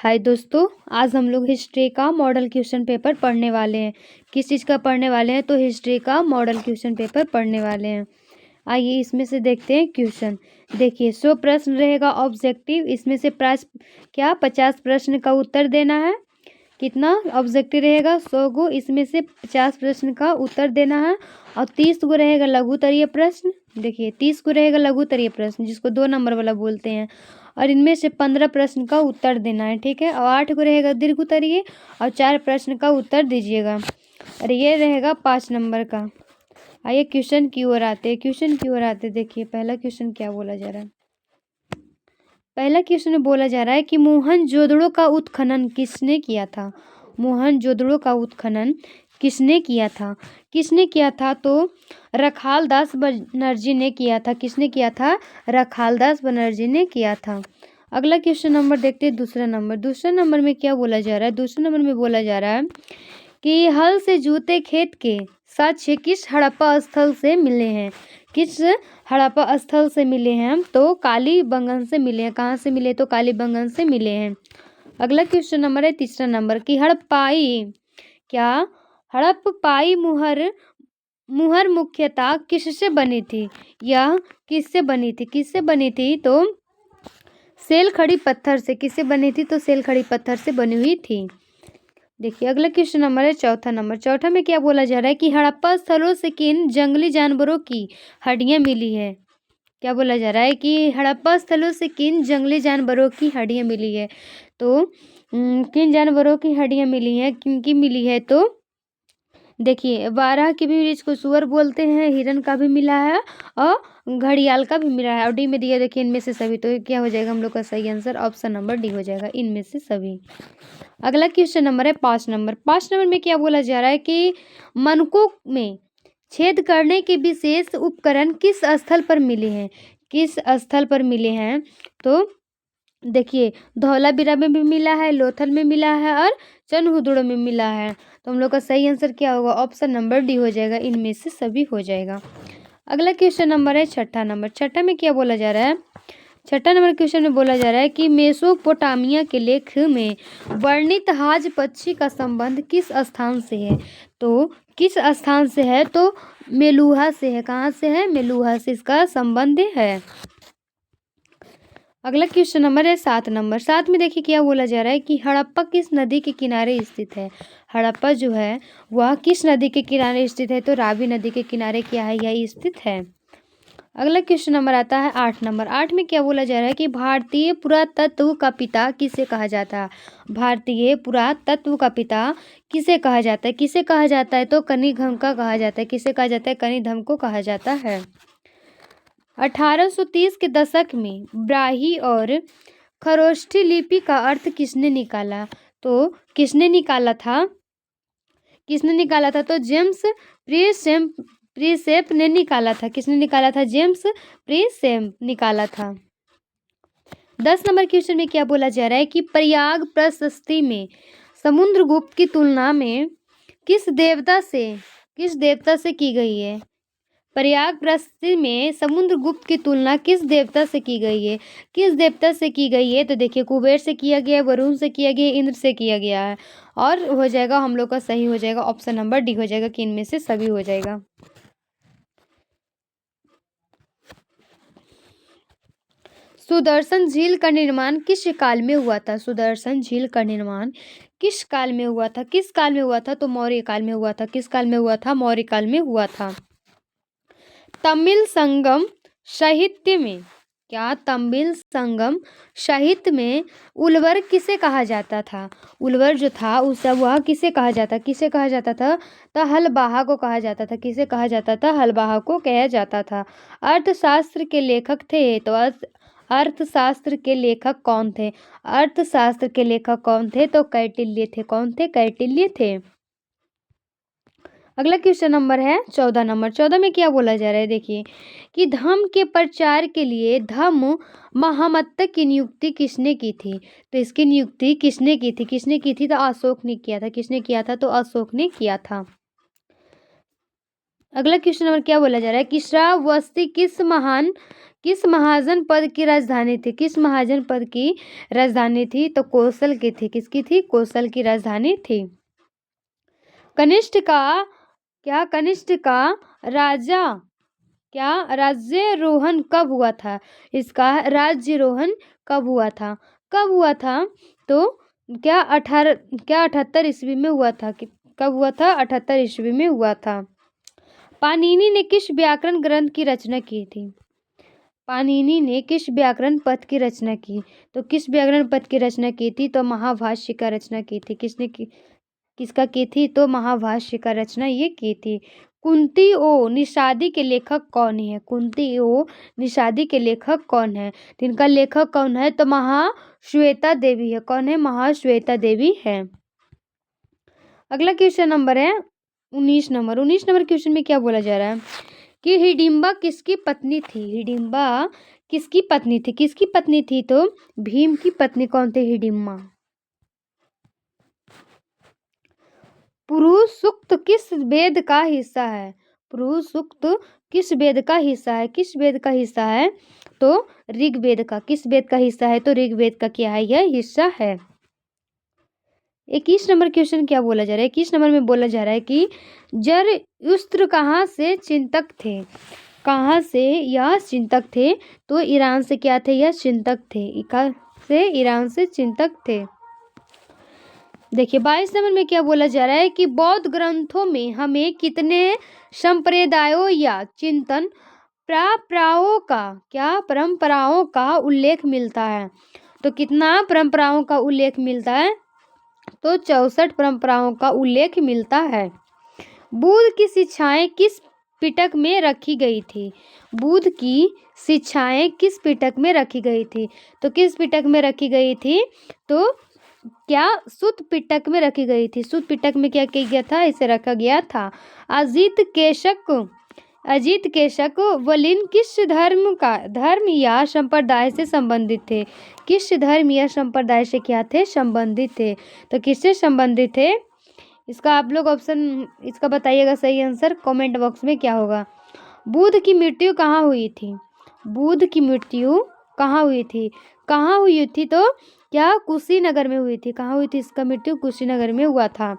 हाय दोस्तों, आज हम लोग हिस्ट्री का मॉडल क्वेश्चन पेपर पढ़ने वाले हैं। किस चीज़ का पढ़ने वाले हैं? तो हिस्ट्री का मॉडल क्वेश्चन पेपर पढ़ने वाले हैं। आइए इसमें से देखते हैं क्वेश्चन। देखिए 100 प्रश्न रहेगा ऑब्जेक्टिव। इसमें से 50 प्रश्न का उत्तर देना है। कितना ऑब्जेक्टिव रहेगा? 100 गो। इसमें से 50 प्रश्न का उत्तर देना है और 30 गो रहेगा लघुत्तरीय प्रश्न। देखिए 30 को रहेगा लघुत्तरीय प्रश्न, जिसको 2 नंबर वाला बोलते हैं, और इनमें से 15 प्रश्न का उत्तर देना है। ठीक है, और 8 को रहेगा दीर्घोत्तरीय और 4 प्रश्न का उत्तर दीजिएगा, और ये रहेगा 5 नंबर का। आइए क्वेश्चन की ओर आते हैं। देखिए पहला क्वेश्चन क्या बोला जा रहा है। पहला क्वेश्चन में बोला जा रहा है कि मोहनजोदड़ो का उत्खनन किसने किया था? मोहनजोदड़ो का उत्खनन किसने किया था? तो रखालदास बनर्जी ने किया था। किसने किया था? रखालदास बनर्जी ने किया था। अगला क्वेश्चन नंबर देखते हैं, दूसरा नंबर में क्या बोला जा रहा है? दूसरे नंबर में बोला जा रहा है कि हल से जोते खेत के साक्ष्य किस हड़प्पा स्थल से मिले हैं? किस हड़प्पा स्थल से मिले हैं? तो कालीबंगन से मिले हैं। कहाँ से मिले? तो कालीबंगन से मिले हैं। अगला क्वेश्चन नंबर है तीसरा नंबर की हड़प्पाई मुहर मुख्यतः किससे बनी थी? यह किससे बनी थी? तो सेल खड़ी पत्थर से। किससे बनी थी? तो सेल खड़ी पत्थर से बनी हुई थी। देखिए अगला क्वेश्चन नंबर है चौथा में क्या बोला जा रहा है कि हड़प्पा स्थलों से किन जंगली जानवरों की हड्डियां मिली है? क्या बोला जा रहा है कि हड़प्पा स्थलों से किन जंगली जानवरों की हड्डियां मिली है? तो किन जानवरों की हड्डियां मिली है, किनकी मिली है? तो देखिए बारह की भी इसको सुअर बोलते हैं, हिरन का भी मिला है और घड़ियाल का भी मिला है, और डी में दिया देखिए इनमें से सभी। तो क्या हो जाएगा हम लोग का सही आंसर? ऑप्शन नंबर डी हो जाएगा, इनमें से सभी। अगला क्वेश्चन नंबर है 5 नंबर में क्या बोला जा रहा है कि मनकों में छेद करने के विशेष उपकरण किस स्थल पर मिले हैं? किस स्थल पर मिले हैं? तो देखिए धौलावीरा में भी मिला है, लोथल में मिला है और चनहुदड़ो में मिला है। तो हम लोग का सही आंसर क्या होगा? ऑप्शन नंबर डी हो जाएगा, इनमें से सभी हो जाएगा। अगला क्वेश्चन नंबर है छठा में क्या बोला जा रहा है? छठा नंबर क्वेश्चन में बोला जा रहा है कि मेसोपोटामिया के लेख में वर्णित हाज पक्षी का संबंध किस स्थान से है? तो किस स्थान से है? तो मेलुहा से है। कहाँ से है? मेलुहा से इसका संबंध है। अगला क्वेश्चन नंबर है 7 में देखिए क्या बोला जा रहा है कि हड़प्पा किस नदी के किनारे स्थित है? हड़प्पा जो है वह किस नदी के किनारे स्थित है? तो रावी नदी के किनारे क्या है? यह स्थित है। अगला क्वेश्चन नंबर आता है 8 में क्या बोला जा रहा है कि भारतीय पुरातत्व का पिता किसे कहा जाता है? भारतीय पुरातत्व का पिता किसे कहा जाता है? तो कनिघम का कहा जाता है। किसे कहा जाता है? कनिघम को कहा जाता है। 1830 के दशक में ब्राही और खरोष्ठी लिपि का अर्थ किसने निकाला? तो किसने निकाला था? तो जेम्स प्रीसेप ने निकाला था। किसने निकाला था? जेम्स प्रीसेप निकाला था। 10 नंबर क्वेश्चन में क्या बोला जा रहा है कि प्रयाग प्रशस्ति में समुद्रगुप्त की तुलना में किस देवता से की गई है? प्रयाग प्रशस्ति में समुद्रगुप्त की तुलना किस देवता से की गई है? तो देखिए कुबेर से किया गया, वरुण से किया गया, इंद्र से किया गया है, और हो जाएगा हम लोग का सही हो जाएगा, ऑप्शन नंबर डी हो जाएगा कि इनमें से सभी हो जाएगा। सुदर्शन झील का निर्माण किस काल में हुआ था? सुदर्शन झील का निर्माण किस काल में हुआ था? तो मौर्य काल में हुआ था। किस काल में हुआ था? मौर्य काल में हुआ था। तमिल संगम साहित्य में उलवर किसे कहा जाता था? उलवर जो था वह किसे कहा जाता था? तो हलबाहा को कहा जाता था। किसे कहा जाता था? हलबाहा को कहा जाता था। अर्थशास्त्र के लेखक थे, तो अर्थशास्त्र के लेखक कौन थे? तो कौटिल्य थे। कौन थे? कौटिल्य थे। अगला क्वेश्चन नंबर है 14 में क्या बोला जा रहा है? देखिए कि धम्म के प्रचार के लिए धम्म महामत्त की नियुक्ति किसने की थी? तो इसकी नियुक्ति किसने की थी? तो अशोक ने किया था। किसने किया था? तो अशोक ने किया था। अगला क्वेश्चन नंबर क्या बोला जा रहा है कि श्रावस्ती किस महान किस महाजन पद की राजधानी थी? किस महाजन पद की राजधानी थी? तो कौशल की थी। किसकी थी? कौशल की राजधानी थी। कनिष्ठ का राजा क्या राज्यारोहण कब हुआ था? इसका राज्यारोहण कब हुआ था? कब हुआ था? तो क्या 78 ईस्वी में हुआ था? कब हुआ था? 78 ईस्वी में हुआ था। पाणिनि ने किस व्याकरण ग्रंथ की रचना की थी? पाणिनि ने किस व्याकरण पद की रचना की? तो किस व्याकरण पद की रचना की थी? तो महाभाष्य का रचना की थी। किसका की थी? तो महाभाष्य का रचना ये की थी। कुंती ओ निषादी के लेखक कौन है? कुंती ओ निषादी के लेखक कौन है? तो इनका लेखक कौन है? तो महाश्वेता देवी है। कौन है? महाश्वेता देवी है। अगला क्वेश्चन नंबर है 19 नंबर। 19 नंबर क्वेश्चन में क्या बोला जा रहा है कि हिडिंबा किसकी पत्नी थी? हिडिंबा किसकी पत्नी थी? किसकी पत्नी थी? तो भीम की पत्नी। कौन थे? हिडिंबा। पुरुष सूक्त किस वेद का हिस्सा है? पुरुष सूक्त किस वेद का हिस्सा है? किस वेद का हिस्सा है? तो ऋग्वेद का। किस वेद का हिस्सा है? तो ऋग्वेद का क्या है? यह हिस्सा है। 21 नंबर क्वेश्चन क्या बोला जा रहा है? 21 नंबर में बोला जा रहा है कि जरयुस्त्र कहाँ से चिंतक थे? कहाँ से यह चिंतक थे? तो ईरान से क्या थे? यह चिंतक थे। ईरान से चिंतक थे। देखिए 22 नंबर में क्या बोला जा रहा है कि बौद्ध ग्रंथों में हमें कितने संप्रदायों या चिंतन परंपराओं का उल्लेख मिलता है? तो कितना परंपराओं का उल्लेख मिलता है? तो 64 परंपराओं का उल्लेख मिलता है। बुद्ध की शिक्षाएं किस पिटक में रखी गई थी? बुद्ध की शिक्षाएं किस पिटक में रखी गई थी? तो किस पिटक में रखी गई थी? तो क्या सुत पिटक में रखी गई थी? सुत पिटक में क्या किया गया था? इसे रखा गया था। अजीत केशक वलिन किस धर्म या संप्रदाय से संबंधित थे? किस धर्म या संप्रदाय से क्या थे? संबंधित थे। तो किससे संबंधित थे? इसका आप लोग ऑप्शन इसका बताइएगा सही आंसर कमेंट बॉक्स में क्या होगा। बुद्ध की मृत्यु कहाँ हुई थी? बुद्ध की मृत्यु कहाँ हुई थी? कहाँ हुई थी? तो क्या कुशीनगर में हुई थी। कहाँ हुई थी इसका मृत्यु? कुशीनगर में हुआ था।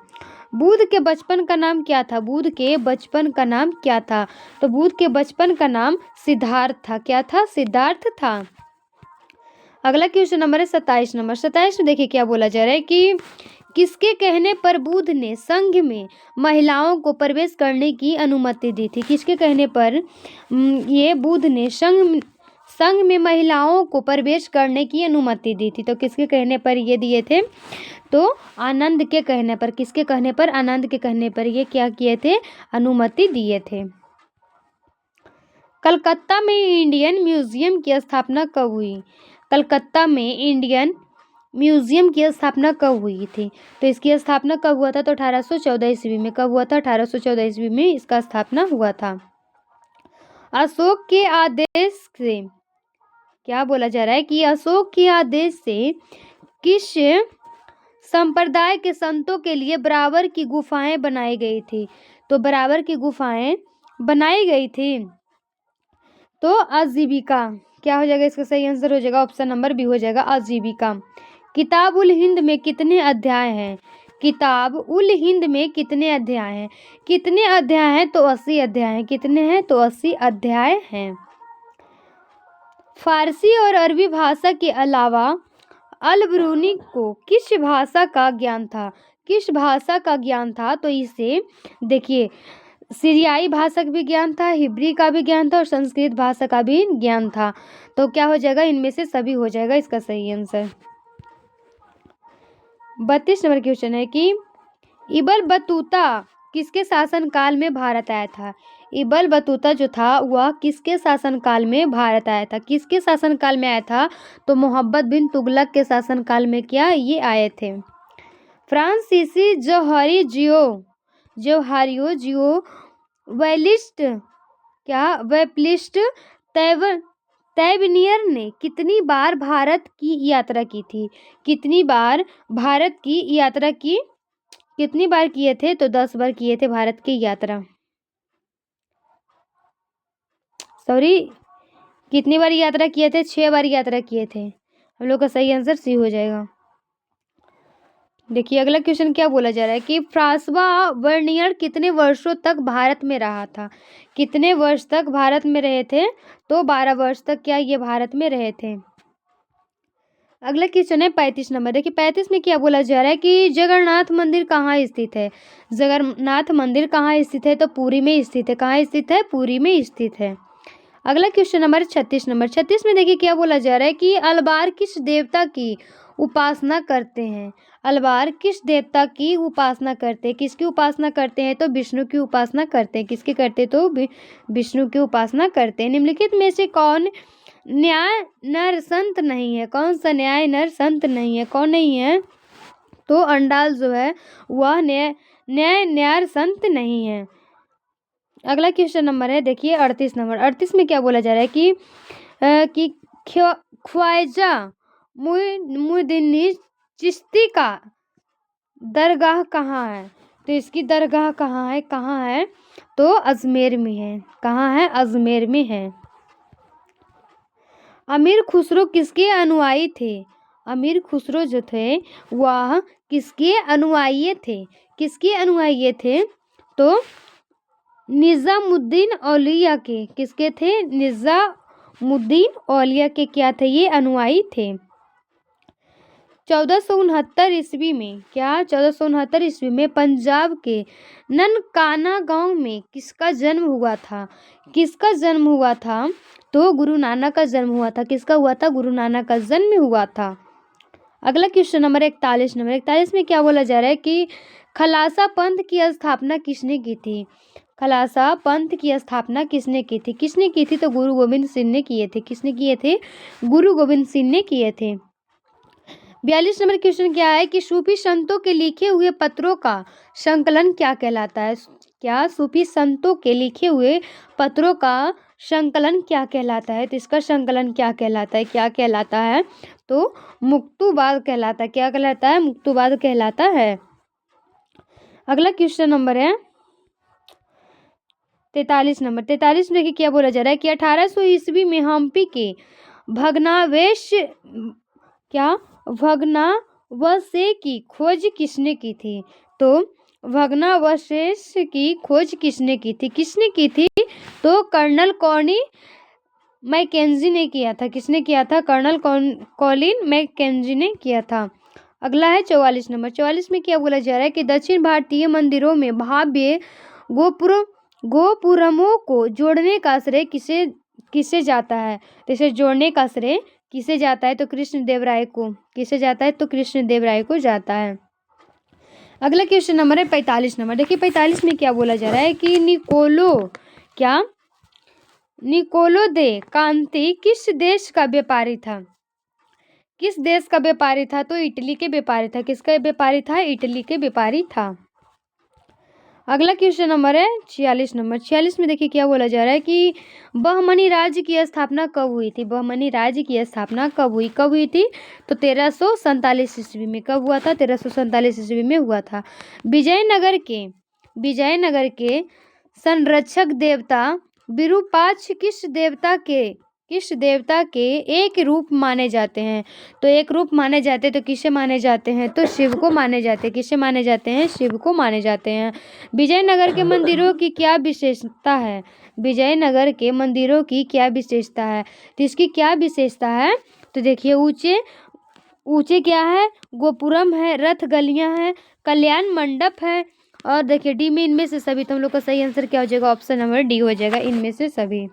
बुद्ध के बचपन का नाम क्या था? बुद्ध के बचपन का नाम क्या था? तो बुद्ध के बचपन का नाम सिद्धार्थ था। क्या था? सिद्धार्थ था। अगला क्वेश्चन नंबर है 27 नंबर। 27 में देखिए क्या बोला जा रहा है कि किसके कहने पर बुद्ध ने संघ में महिलाओं को प्रवेश करने की अनुमति दी थी? किसके कहने पर ये बुद्ध ने संघ में महिलाओं को प्रवेश करने की अनुमति दी थी? तो किसके कहने पर ये दिए थे? तो आनंद के कहने पर। किसके कहने पर? आनंद के कहने पर ये क्या किए थे? अनुमति दिए थे। कलकत्ता में इंडियन म्यूजियम की स्थापना कब हुई? कलकत्ता में इंडियन म्यूजियम की स्थापना कब हुई थी? तो इसकी स्थापना कब हुआ था? तो 1814 ईस्वी में। कब हुआ था? 1814 ईस्वी में इसका स्थापना हुआ था। अशोक के आदेश से क्या बोला जा रहा है कि अशोक के आदेश से किस संप्रदाय के संतों के लिए बराबर की गुफाएं बनाई गई थी? तो बराबर की गुफाएं बनाई गई थी। तो आजीविका क्या हो जाएगा? इसका सही आंसर हो जाएगा ऑप्शन नंबर बी हो जाएगा आजीविका। किताब उल हिंद में कितने अध्याय हैं? किताब उल हिंद में कितने अध्याय हैं? कितने अध्याय हैं? तो 80 अध्याय हैं। कितने हैं? तो 80 अध्याय हैं। फारसी और अरबी भाषा के अलावा अल-बिरूनी को किस भाषा का ज्ञान था? किस भाषा का ज्ञान था? तो इसे देखिए सीरियाई भाषा का भी ज्ञान था, हिब्री का भी ज्ञान था और संस्कृत भाषा का भी ज्ञान था। तो क्या हो जाएगा? इनमें से सभी हो जाएगा इसका सही आंसर। 32 नंबर क्वेश्चन है कि इबन बतूता किसके शासन काल में भारत आया था? इबन बतूता जो था वह किसके शासन काल में भारत आया था? किसके शासन काल में आया था? तो मोहम्मद बिन तुगलक के शासन काल में क्या ये आए थे। फ्रांसीसी जोहारियो वेपलिस्ट तैवनियर ने कितनी बार भारत की यात्रा की थी? कितनी बार भारत की यात्रा की? कितनी बार किए थे? तो 10 बार किए थे भारत की यात्रा। कितनी बार यात्रा किए थे? 6 बार यात्रा किए थे। हम लोग का सही आंसर सी हो जाएगा। देखिए अगला क्वेश्चन क्या बोला जा रहा है कि फ्रांसवा बर्नियर कितने वर्षों तक भारत में रहा था? कितने वर्ष तक भारत में रहे थे? तो 12 वर्ष तक क्या ये भारत में रहे थे। अगला क्वेश्चन है 35 नंबर। देखिए 35 में क्या बोला जा रहा है कि जगन्नाथ मंदिर कहाँ स्थित है? जगन्नाथ मंदिर कहाँ स्थित है? तो पुरी में स्थित है। कहाँ स्थित है? पुरी में स्थित है। अगला क्वेश्चन नंबर 36 नंबर। 36 में देखिए क्या बोला जा रहा है कि अलबार किस देवता की उपासना करते हैं? अलबार किस देवता की उपासना करते हैं? किसकी उपासना करते हैं? तो विष्णु की उपासना करते हैं। किसकी करते? तो विष्णु की उपासना करते हैं। निम्नलिखित में से कौन न्याय नर संत नहीं है? कौन सा न्याय नर संत नहीं है? कौन नहीं है? तो अंडाल जो है वह न्याय न्याय संत नहीं है। अगला क्वेश्चन नंबर है देखिए 38 नंबर। 38 में क्या बोला जा रहा है कि ख्वाजा मुइनुद्दीन चिश्ती का दरगाह कहाँ है? तो इसकी दरगाह कहाँ है? कहाँ है? तो अजमेर में है। कहाँ है? अजमेर में है। अमीर खुसरो किसके अनुयायी थे? अमीर खुसरो जो थे वह किसके अनुयायी थे? किसके अनुयायी थे? तो निजामुद्दीन औलिया के। किसके थे? निजामुद्दीन औलिया के क्या थे? ये अनुयायी थे। 1469 ईस्वी में क्या? 1469 ईस्वी में पंजाब के ननकाना गांव में किसका जन्म हुआ था? किसका जन्म हुआ था? तो गुरु नानक का जन्म हुआ था। किसका हुआ था? गुरु नानक का जन्म हुआ था। अगला क्वेश्चन नंबर 41 नंबर। 41 में क्या बोला जा रहा है कि खालसा पंथ की स्थापना किसने की थी? खालसा पंथ की स्थापना किसने की थी? किसने की थी? तो गुरु गोविंद सिंह ने किए थे। किसने किए थे? गुरु गोविंद सिंह ने किए थे। 42 नंबर क्वेश्चन क्या है कि सूफी संतों के लिखे हुए पत्रों का संकलन क्या कहलाता है? क्या? सूफी संतों के लिखे हुए पत्रों का संकलन क्या कहलाता है? तो इसका संकलन क्या कहलाता है? क्या कहलाता है? तो मुक्तोबाद कहलाता है। क्या कहलाता है? मुक्तोबाद कहलाता है। अगला क्वेश्चन नंबर है 43 नंबर। 43 में देखिए क्या बोला जा रहा है कि 1800 ईस्वी में हम्पी के भग्नावशेष की खोज किसने की थी? तो भग्नावशेष की खोज किसने की थी? किसने की थी? तो कर्नल कॉनी मैकेंजी ने किया था। किसने किया था? कर्नल कॉलिन मैकेंजी ने किया था। अगला है 44 नंबर। 44 में क्या बोला जा रहा है कि दक्षिण भारतीय मंदिरों में भव्य गोपुरमों को जोड़ने का श्रेय किसे जाता है? तो इसे जोड़ने का श्रेय किसे जाता है? तो कृष्णदेवराय को। किसे जाता है? तो कृष्णदेवराय को जाता है। अगला क्वेश्चन नंबर है 45 नंबर। देखिए 45 में क्या बोला जा रहा है कि निकोलो दे कांति किस देश का व्यापारी था? किस देश का व्यापारी था? तो इटली के व्यापारी था। किसका व्यापारी था? इटली के व्यापारी था। अगला क्वेश्चन नंबर है 46 नंबर। 46 में देखिए क्या बोला जा रहा है कि बहमनी राज्य की स्थापना कब हुई थी? बहमनी राज्य की स्थापना कब हुई? कब हुई थी? तो 1347 ईस्वी में। कब हुआ था? 1347 ईस्वी में हुआ था। विजयनगर के संरक्षक देवता विरूपाक्ष किस देवता के एक रूप माने जाते हैं? तो एक रूप माने जाते हैं तो किसे माने जाते हैं? तो शिव को माने जाते हैं। किसे माने जाते हैं? शिव को माने जाते हैं। विजयनगर के मंदिरों की क्या विशेषता है? विजयनगर के मंदिरों की क्या विशेषता है? तो इसकी क्या विशेषता है? तो देखिए ऊंचे क्या है? गोपुरम है, रथ गलियां हैं, कल्याण मंडप है, और देखिए डी में इनमें से सभी। तो हम लोग का सही आंसर क्या हो जाएगा? ऑप्शन नंबर डी हो जाएगा, इनमें से सभी।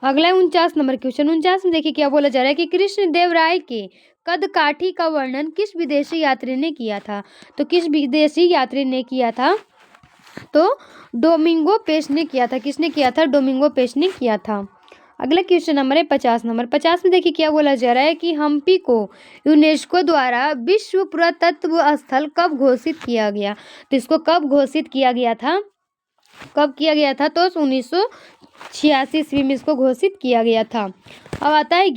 अगला 49 नंबर क्वेश्चन। 49 में देखिए क्या बोला जा रहा है कि कृष्णदेवराय के कदकाठी का वर्णन किस विदेशी यात्री ने किया था? तो किस विदेशी यात्री ने किया था? तो डोमिंगो पेस ने किया था। किसने किया था? डोमिंगो पेस ने किया था। अगला क्वेश्चन नंबर है 50 नंबर। 50 में देखिए क्या बोला जा रहा है कि हम्पी को यूनेस्को द्वारा विश्व पुरातत्व स्थल कब घोषित किया गया? तो इसको कब घोषित किया गया था? कब किया गया था? तो 1986 ईस्वी में इसको घोषित किया गया था। अब आता है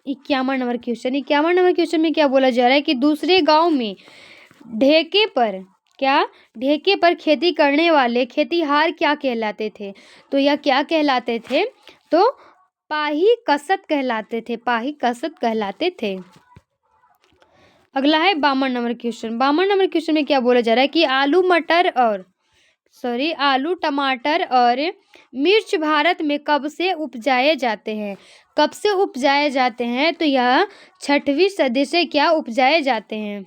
51 नंबर क्वेश्चन। 51 नंबर क्वेश्चन में क्या बोला जा रहा है कि दूसरे गांव में ढेके पर खेती करने वाले खेतीहार क्या कहलाते थे? तो यह क्या कहलाते थे? तो पाही कसत कहलाते थे, पाही कसत कहलाते थे। अगला है 52 नंबर क्वेश्चन। 52 नंबर क्वेश्चन में क्या बोला जा रहा है कि आलू टमाटर और मिर्च भारत में कब से उपजाए जाते हैं? कब से उपजाए जाते हैं? तो यह 6वीं सदी से क्या उपजाए जाते हैं।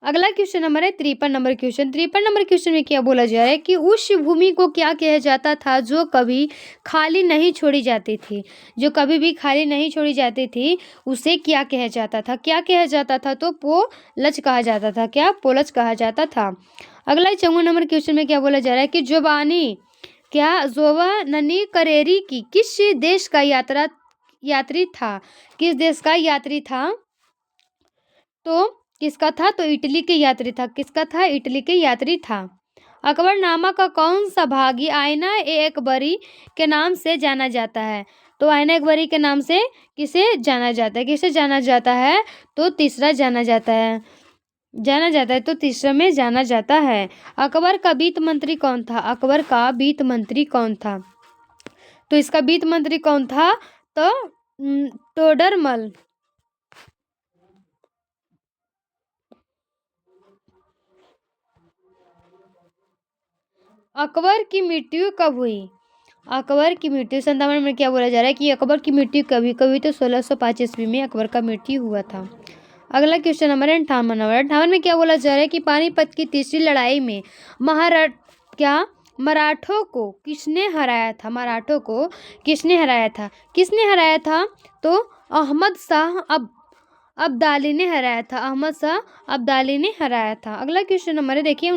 अगला क्वेश्चन नंबर है 53 नंबर क्वेश्चन। 53 नंबर क्वेश्चन में क्या बोला जा रहा है कि उस भूमि को क्या कहा जाता था जो कभी खाली नहीं छोड़ी जाती थी? जो कभी भी खाली नहीं छोड़ी जाती थी उसे क्या कहा जाता था? क्या कहा जाता था? तो पोलज कहा जाता था। क्या? पोलज कहा जाता था। अगला 54 नंबर क्वेश्चन में क्या बोला जा रहा है कि जोवाननी करेरी की किस देश का यात्री था? किस देश का यात्री था? तो किसका था? तो इटली के यात्री था। किसका था? इटली के यात्री था। अकबरनामा का कौन सा भाग आईना ए अकबरी के नाम से जाना जाता है? तो आईना अकबरी के नाम से किसे जाना जाता है? किसे जाना जाता है? तो तीसरा जाना जाता है। तो तीसरे में जाना जाता है। अकबर का वित्त मंत्री कौन था? अकबर का वित्त मंत्री कौन था? तो इसका वित्त मंत्री कौन था? तो टोडरमल। अकबर की मृत्यु कब हुई? अकबर की मृत्यु 57 में क्या बोला जा रहा है कि अकबर की मृत्यु कभी कभी तो 1605 ईस्वी में अकबर का मृत्यु हुआ था। अगला क्वेश्चन नंबर 58 नंबर। 58 में क्या बोला जा रहा है कि पानीपत की तीसरी लड़ाई में मराठों को किसने हराया था? मराठों को किसने हराया था? किसने हराया था? तो अहमद शाह अब्दाली ने हराया था। अहमद शाह अब्दाली ने हराया था। अगला क्वेश्चन नंबर है देखिए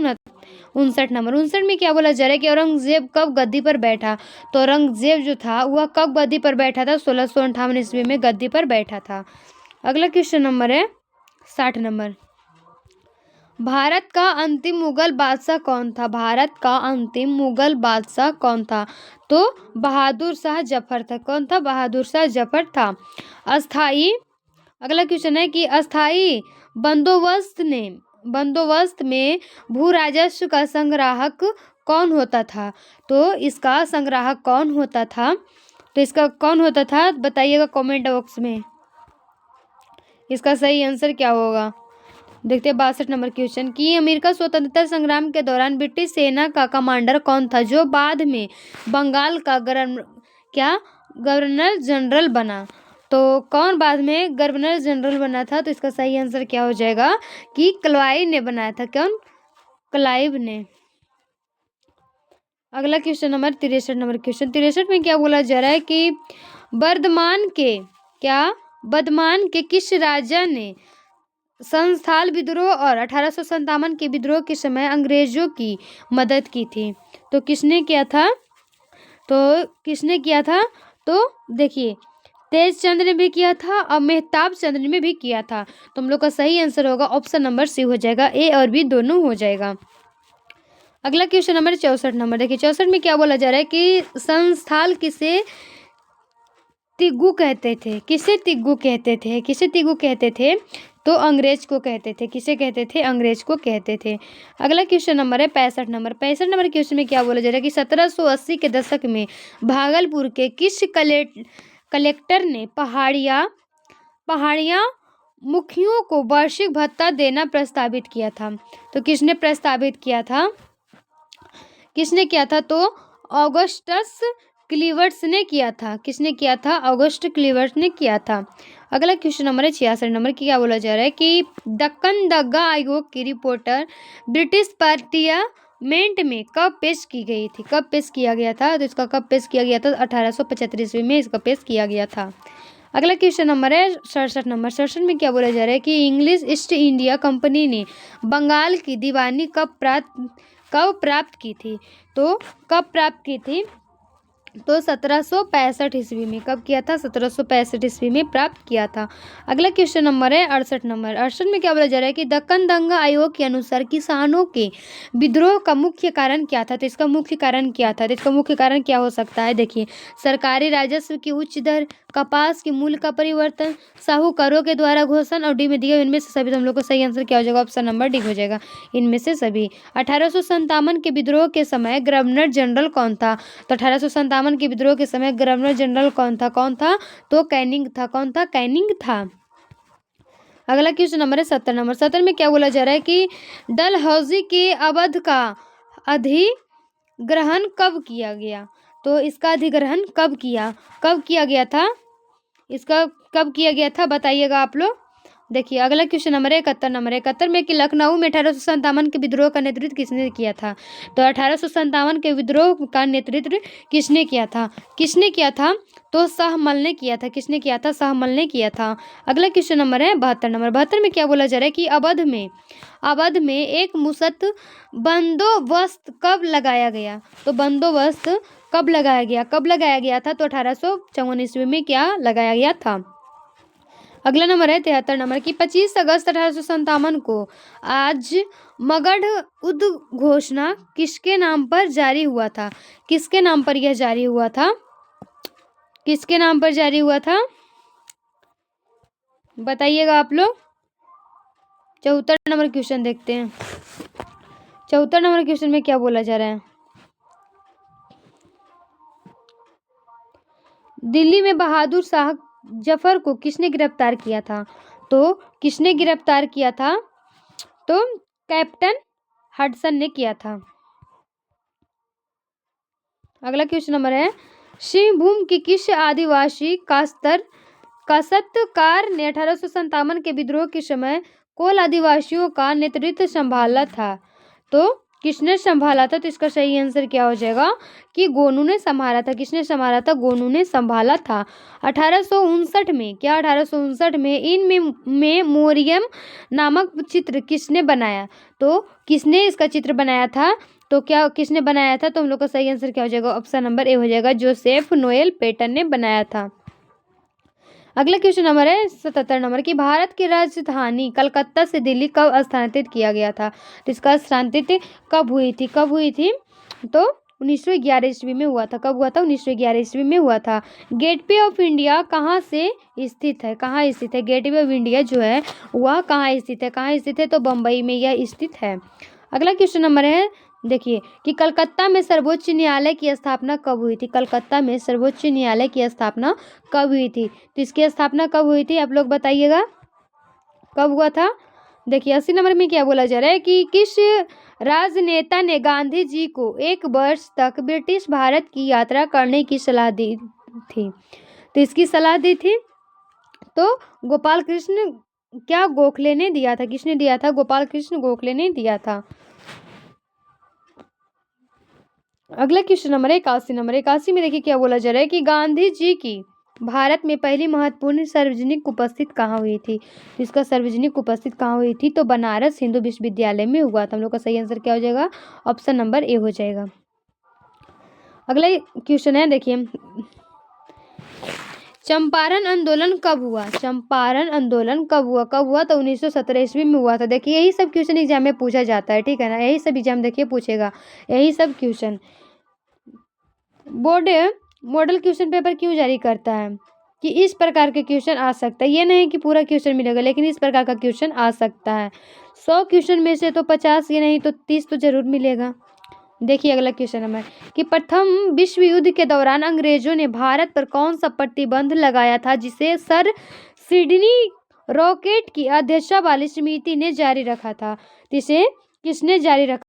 59 नंबर। 59 में क्या बोला जा रहा है कि औरंगजेब कब गद्दी पर बैठा? तो औरंगजेब जो था वह कब गद्दी पर बैठा था? 1658 ईस्वी में गद्दी पर बैठा था। अगला क्वेश्चन नंबर है 60 नंबर। भारत का अंतिम मुगल बादशाह कौन था? भारत का अंतिम मुगल बादशाह कौन था? तो बहादुर शाह जफर था। कौन था? बहादुर शाह जफर था। अगला क्वेश्चन है कि अस्थाई बंदोबस्त में भू राजस्व का संग्राहक कौन होता था? तो इसका संग्राहक कौन होता था? तो इसका कौन होता था बताइएगा कमेंट बॉक्स में। इसका सही आंसर क्या होगा? देखते हैं 62 नंबर क्वेश्चन कि अमेरिका स्वतंत्रता संग्राम के दौरान ब्रिटिश सेना का कमांडर कौन था जो बाद में बंगाल का गवर्नर जनरल बना? तो कौन बाद में गवर्नर जनरल बना था? तो इसका सही आंसर क्या हो जाएगा कि क्लाइव ने बनाया था। कौन? क्लाइव ने। अगला क्वेश्चन नंबर 63 नंबर क्वेश्चन। 63 में क्या बोला जा रहा है कि बर्धमान के किस राजा ने संस्थाल विद्रोह और 1857 के विद्रोह के समय अंग्रेजों की मदद की थी? तो किसने किया था? तो देखिए तेज चंद्र ने भी किया था और मेहताब चंद्र ने भी किया था। तो हम लोग का सही आंसर होगा ऑप्शन नंबर सी हो जाएगा। ए और बी दोनों हो जाएगा। अगला क्वेश्चन नंबर 64 नंबर। देखिए 64 में क्या बोला जा रहा है कि संस्थाल किसे तिग्गू कहते थे? किसे तिग्गू कहते थे? तो अंग्रेज को कहते थे। किसे कहते थे? अंग्रेज को कहते थे। अगला क्वेश्चन नंबर है 65 नंबर। 65 नंबर क्वेश्चन में क्या बोला जा रहा है कि 1780 के दशक में भागलपुर के किस कलेक्टर ने पहाड़िया मुखियों को वार्षिक भत्ता देना प्रस्तावित किया था? तो किसने प्रस्तावित किया था? तो ऑगस्टस क्लीवर्स ने किया था। किसने किया था? ऑगस्ट क्लीवर्स ने किया था। अगला क्वेश्चन नंबर है 66 नंबर की। क्या बोला जा रहा है कि दक्कन दंगा आयोग की रिपोर्टर ब्रिटिश पार्लियामेंट में कब पेश की गई थी? कब पेश किया गया था? तो इसका कब पेश किया गया था? 1875 ईस्वी में इसका पेश किया गया था। अगला क्वेश्चन नंबर है 67 नंबर। 67 में क्या बोला जा रहा है कि इंग्लिश ईस्ट इंडिया कंपनी ने बंगाल की दीवानी कब प्राप्त की थी? तो कब प्राप्त की थी? तो 1765 ईस्वी में। कब किया था? 1765 ईस्वी में प्राप्त किया था। अगला क्वेश्चन नंबर है 68 नंबर। 68 में क्या बोला जा रहा है कि दक्कन दंगा आयोग के अनुसार किसानों के विद्रोह का मुख्य कारण क्या था? तो इसका मुख्य कारण क्या था? तो इसका मुख्य कारण क्या हो सकता है? देखिए सरकारी राजस्व की उच्च दर, कपास के मूल्य का परिवर्तन, साहूकारों के द्वारा घोषण और डी में दिया। इनमें से सभी। तो हम लोग को सही आंसर क्या हो जाएगा? ऑप्शन नंबर डी हो जाएगा। इनमें से सभी। 1857 के विद्रोह के समय गवर्नर जनरल कौन था? तो 1857 1757 के विद्रोह के समय गवर्नर जनरल कौन था? तो कैनिंग था। कौन था? कैनिंग था। अगला क्वेश्चन नंबर है 70 नंबर। 70 में क्या बोला जा रहा है कि डलहौजी के अवध का अधिग्रहण कब किया गया? तो इसका अधिग्रहण कब किया गया था? इसका कब किया गया था बताइएगा आप लोग। देखिए अगला क्वेश्चन नंबर 71 नंबर। 71 में कि लखनऊ में 1857 के विद्रोह का नेतृत्व किसने किया था? तो 1857 के विद्रोह का नेतृत्व किसने किया था? तो शाहमल ने किया था। किसने किया था? शाहमल ने किया था। अगला क्वेश्चन नंबर है 72 नंबर। 72 में क्या बोला जा रहा है कि अवध में एक मुसत बंदोबस्त कब लगाया गया? तो बंदोबस्त कब लगाया गया था? तो 1854 ईस्वी में क्या लगाया गया था? अगला नंबर है 73 नंबर की 25 अगस्त 1857 को आज मगध उद्घोषणा किसके नाम पर जारी हुआ था? किसके नाम पर यह जारी हुआ था? किसके नाम पर जारी हुआ था बताइएगा आप लोग। 74 नंबर क्वेश्चन देखते हैं। 74 नंबर क्वेश्चन में क्या बोला जा रहा है? दिल्ली में बहादुर शाह जफर को किसने गिरफ्तार किया था? तो किसने गिरफ्तार किया था? तो कैप्टन हडसन ने किया था। अगला क्वेश्चन नंबर है सिंहभूम की किस आदिवासी काश्तकार ने 1857 के विद्रोह के समय कोल आदिवासियों का नेतृत्व संभाला था? तो किसने संभाला था? तो इसका सही आंसर क्या हो जाएगा कि गोनू ने संभाला था। किसने संभाला था? गोनू ने संभाला था। 1859 में क्या 1859 में इन मेमोरियम नामक चित्र किसने बनाया? तो किसने इसका चित्र बनाया था? तो क्या किसने बनाया था? तो हम लोग का सही आंसर क्या हो जाएगा? ऑप्शन नंबर ए हो जाएगा, जोसेफ नोएल पेटन ने बनाया था। अगला क्वेश्चन नंबर है 77 नंबर की भारत की राजधानी कलकत्ता से दिल्ली कब स्थानांतरित किया गया था? तो इसका स्थानांतरित कब हुई थी? तो 1911 ईस्वी में हुआ था। कब हुआ था? 1911 ईस्वी में हुआ था। गेटवे ऑफ इंडिया कहाँ से स्थित है? गेटवे ऑफ इंडिया जो है वह कहाँ स्थित है? तो बम्बई में यह स्थित है। अगला क्वेश्चन नंबर है देखिए कि कलकत्ता में सर्वोच्च न्यायालय की स्थापना कब हुई थी? कलकत्ता में सर्वोच्च न्यायालय की स्थापना कब हुई थी? तो इसकी स्थापना कब हुई थी आप लोग बताइएगा, कब हुआ था? देखिए 80 नंबर में क्या बोला जा रहा है कि किस राजनेता ने गांधी जी को 1 वर्ष तक ब्रिटिश भारत की यात्रा करने की सलाह दी थी? तो इसकी सलाह दी थी तो गोपाल कृष्ण क्या गोखले ने दिया था। किसने दिया था? गोपाल कृष्ण गोखले ने दिया था। अगला क्वेश्चन नंबर 81 नंबर। 81 में देखिए क्या बोला जा रहा है कि गांधी जी की भारत में पहली महत्वपूर्ण सार्वजनिक उपस्थिति कहाँ हुई थी? इसका सार्वजनिक उपस्थिति कहाँ हुई थी? तो बनारस हिंदू विश्वविद्यालय में हुआ था। हम लोग का सही आंसर क्या हो जाएगा? ऑप्शन नंबर ए हो जाएगा। अगला क्वेश्चन है देखिए चंपारण आंदोलन कब हुआ? तो 1917 ईस्वी में हुआ था। देखिए यही सब क्वेश्चन एग्जाम में पूछा जाता है, ठीक है ना। यही सब एग्जाम देखिए पूछेगा, यही सब question. Board model question paper क्यों जारी करता है? कि इस प्रकार के क्वेश्चन आ सकता है। ये नहीं कि पूरा क्वेश्चन मिलेगा, लेकिन इस प्रकार का क्वेश्चन आ सकता है। 100 क्वेश्चन में से तो 50 ये नहीं तो 30 तो जरूर मिलेगा। देखिए अगला क्वेश्चन नंबर कि प्रथम विश्व युद्ध के दौरान अंग्रेजों ने भारत पर कौन सा प्रतिबंध लगाया था जिसे सर सिडनी रॉकेट की अध्यक्षता वाली समिति ने जारी रखा था? इसे किसने जारी रखा?